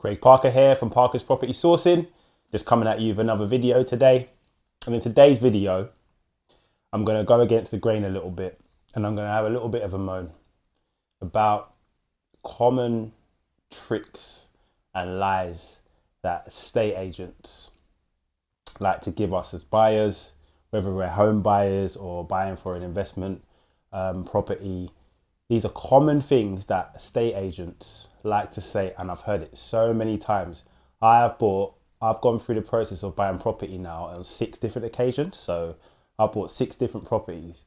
Craig Parker here from Parker's Property Sourcing, just coming at you with another video today. And in today's video, I'm going to go against the grain a little bit and I'm going to have a little bit of a moan about common tricks and lies that estate agents like to give us as buyers, whether we're home buyers or buying for an investment property. These are common things that estate agents like to say, and I've heard it so many times. I've gone through the process of buying property now on 6 different occasions. So I bought 6 different properties,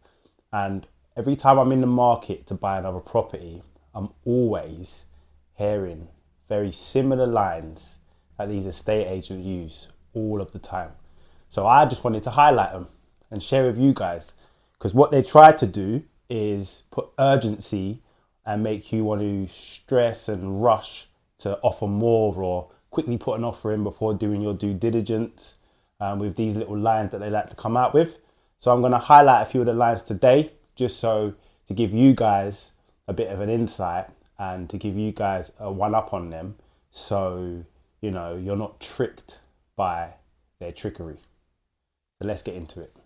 and every time I'm in the market to buy another property, I'm always hearing very similar lines that these estate agents use all of the time. So I just wanted to highlight them and share with you guys, because what they try to do is put urgency and make you want to stress and rush to offer more or quickly put an offer in before doing your due diligence, with these little lines that they like to come out with. So I'm going to highlight a few of the lines today, just so to give you guys a bit of an insight and to give you guys a one up on them, so you know you're not tricked by their trickery. So let's get into it.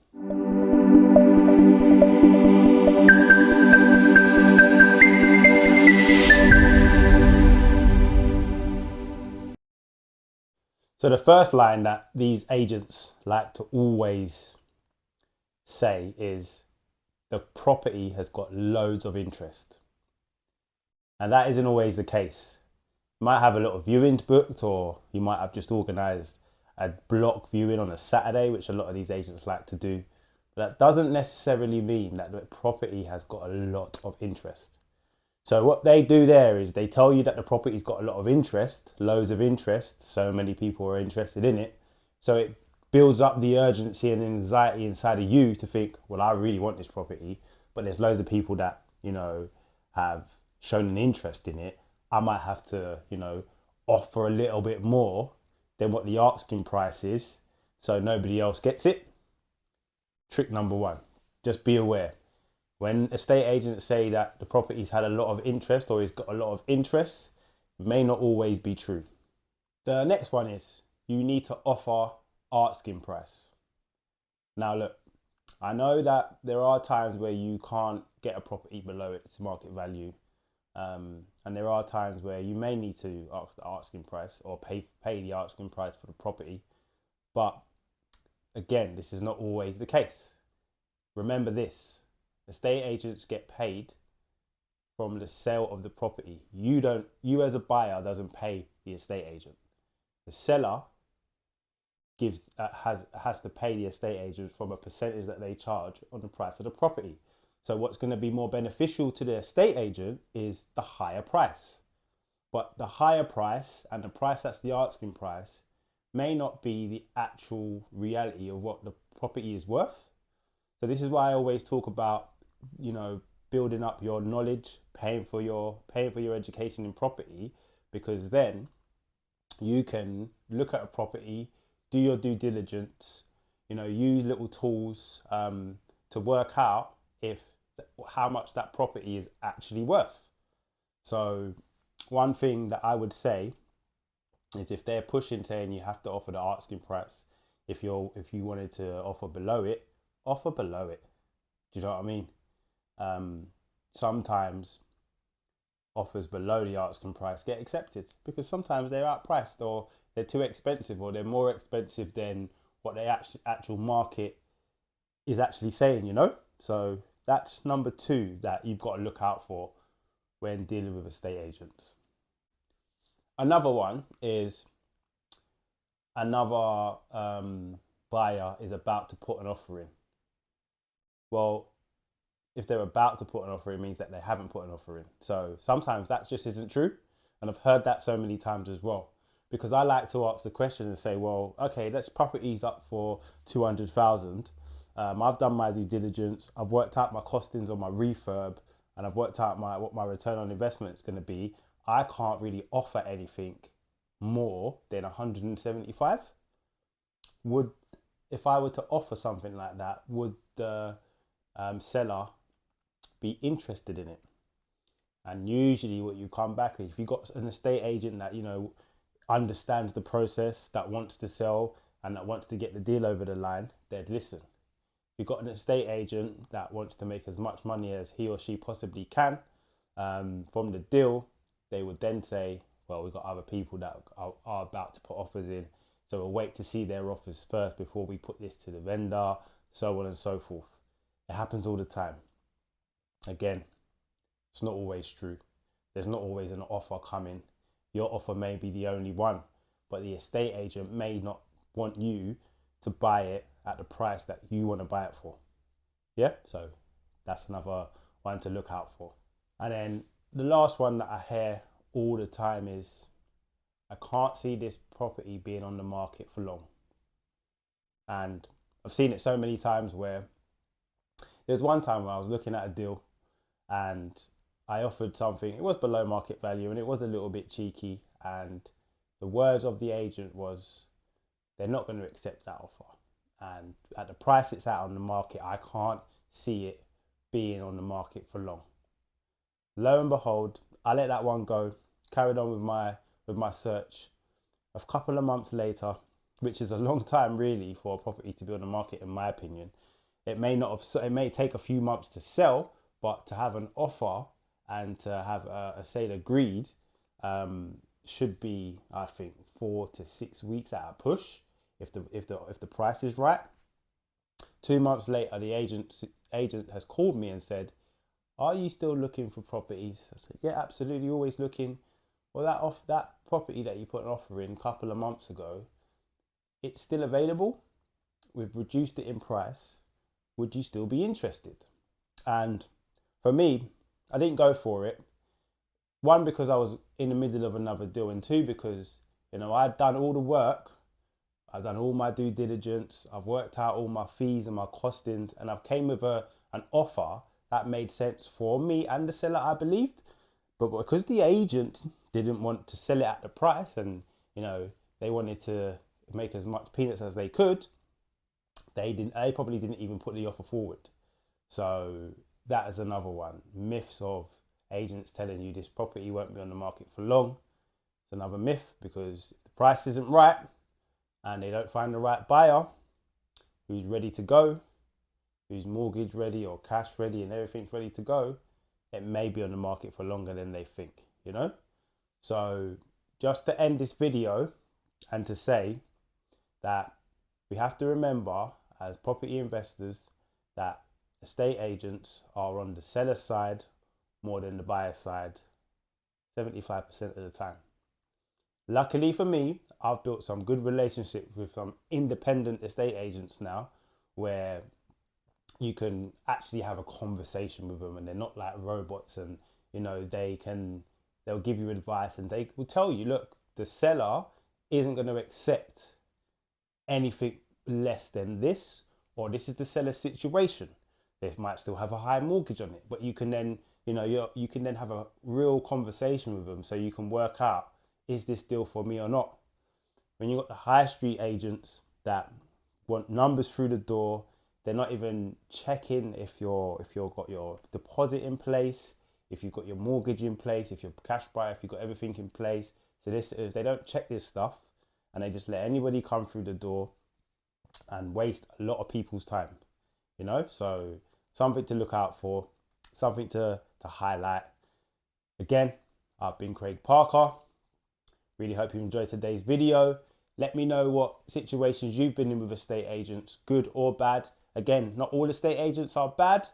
So the first line that these agents like to always say is the property has got loads of interest. And that isn't always the case. You might have a lot of viewings booked, or you might have just organised a block viewing on a Saturday, which a lot of these agents like to do. But that doesn't necessarily mean that the property has got a lot of interest. So what they do there is they tell you that the property's got a lot of interest, loads of interest, so many people are interested in it. So it builds up the urgency and anxiety inside of you to think, well, I really want this property, but there's loads of people that, have shown an interest in it. I might have to, offer a little bit more than what the asking price is, so nobody else gets it. Trick number 1, just be aware. When estate agents say that the property's had a lot of interest or it's got a lot of interest, it may not always be true. The next one is you need to offer asking price. Now look, I know that there are times where you can't get a property below its market value. And there are times where you may need to ask the asking price or pay the asking price for the property. But again, this is not always the case. Remember this. Estate agents get paid from the sale of the property. You as a buyer doesn't pay the estate agent. The seller has to pay the estate agent from a percentage that they charge on the price of the property. So what's going to be more beneficial to the estate agent is the higher price. But the higher price and the price that's the asking price may not be the actual reality of what the property is worth. So this is why I always talk about, building up your knowledge, paying for your education in property, because then you can look at a property, do your due diligence, use little tools to work out how much that property is actually worth. So one thing that I would say is, if they're pushing saying you have to offer the asking price, if you wanted to offer below it, offer below it. Do you know what I mean? Sometimes offers below the asking price get accepted because sometimes they're outpriced, or they're too expensive, or they're more expensive than what the actual market is actually saying, So that's number 2 that you've got to look out for when dealing with estate agents. Another one is another buyer is about to put an offer in. Well, if they're about to put an offer, it means that they haven't put an offer in. So sometimes that just isn't true. And I've heard that so many times as well. Because I like to ask the question and say, well, okay, this property's up for 200,000. I've done my due diligence. I've worked out my costings on my refurb, and I've worked out what my return on investment is going to be. I can't really offer anything more than 175. If I were to offer something like that, would the seller be interested in it? And usually what you come back with, if you've got an estate agent that understands the process, that wants to sell and that wants to get the deal over the line, they'd listen. If you've got an estate agent that wants to make as much money as he or she possibly can from the deal, they would then say, well, we've got other people that are about to put offers in, so we'll wait to see their offers first before we put this to the vendor, so on and so forth. It happens all the time. Again, it's not always true. There's not always an offer coming. Your offer may be the only one, but the estate agent may not want you to buy it at the price that you want to buy it for. Yeah, so that's another one to look out for. And then the last one that I hear all the time is, I can't see this property being on the market for long. And I've seen it so many times where there's one time where I was looking at a deal and I offered something, it was below market value and it was a little bit cheeky, and the words of the agent was, they're not going to accept that offer. And at the price it's at on the market, I can't see it being on the market for long. Lo and behold, I let that one go, carried on with my search. A couple of months later, which is a long time really for a property to be on the market in my opinion. It may take a few months to sell, but to have an offer and to have a sale agreed should be, I think, 4 to 6 weeks at a push if the price is right. 2 months later, the agent has called me and said, "Are you still looking for properties?" I said, "Yeah, absolutely, always looking." "Well, that property that you put an offer in a couple of months ago, it's still available. We've reduced it in price. Would you still be interested?" And for me, I didn't go for it. One, because I was in the middle of another deal, and two, because I'd done all the work. I've done all my due diligence. I've worked out all my fees and my costings, and I've came with an offer that made sense for me and the seller, I believed. But because the agent didn't want to sell it at the price, and they wanted to make as much peanuts as they could, they probably didn't even put the offer forward. So that is another one. Myths of agents telling you this property won't be on the market for long. It's another myth, because if the price isn't right and they don't find the right buyer who's ready to go, who's mortgage ready or cash ready and everything's ready to go, it may be on the market for longer than they think, So just to end this video and to say that we have to remember as property investors that estate agents are on the seller side more than the buyer side 75% of the time. Luckily for me, I've built some good relationships with some independent estate agents now, where you can actually have a conversation with them and they're not like robots, and they'll give you advice and they will tell you, look, the seller isn't going to accept anything less than this, or this is the seller's situation. They might still have a high mortgage on it, but you can then you can then have a real conversation with them, so you can work out, is this deal for me or not? When you've got the high street agents that want numbers through the door, they're not even checking if you've got your deposit in place, if you've got your mortgage in place, if you're a cash buyer, if you've got everything in place. So they don't check this stuff, and they just let anybody come through the door and waste a lot of people's time. So something to look out for, something to highlight. Again, I've been Craig Parker. Really hope you enjoyed today's video. Let me know what situations you've been in with estate agents, good or bad. Again, not all estate agents are bad,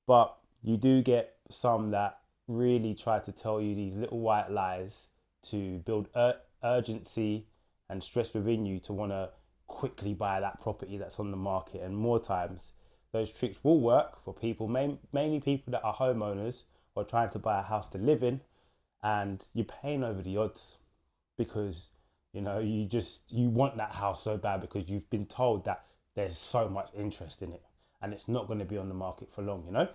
but you do get some that really try to tell you these little white lies to build urgency and stress within you to want to quickly buy that property that's on the market. And more times, those tricks will work for people, mainly people that are homeowners or trying to buy a house to live in, and you're paying over the odds because you want that house so bad because you've been told that there's so much interest in it and it's not going to be on the market for long.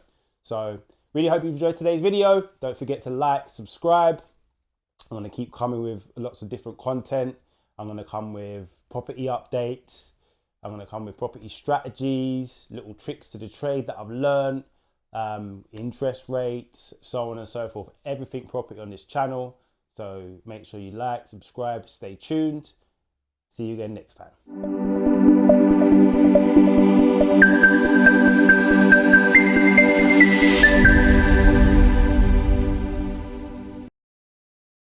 So really hope you enjoyed today's video. Don't forget to like, subscribe. I'm going to keep coming with lots of different content. I'm going to come with property updates. I'm going to come with property strategies, little tricks to the trade that I've learned, interest rates, so on and so forth. Everything property on this channel. So make sure you like, subscribe, stay tuned. See you again next time.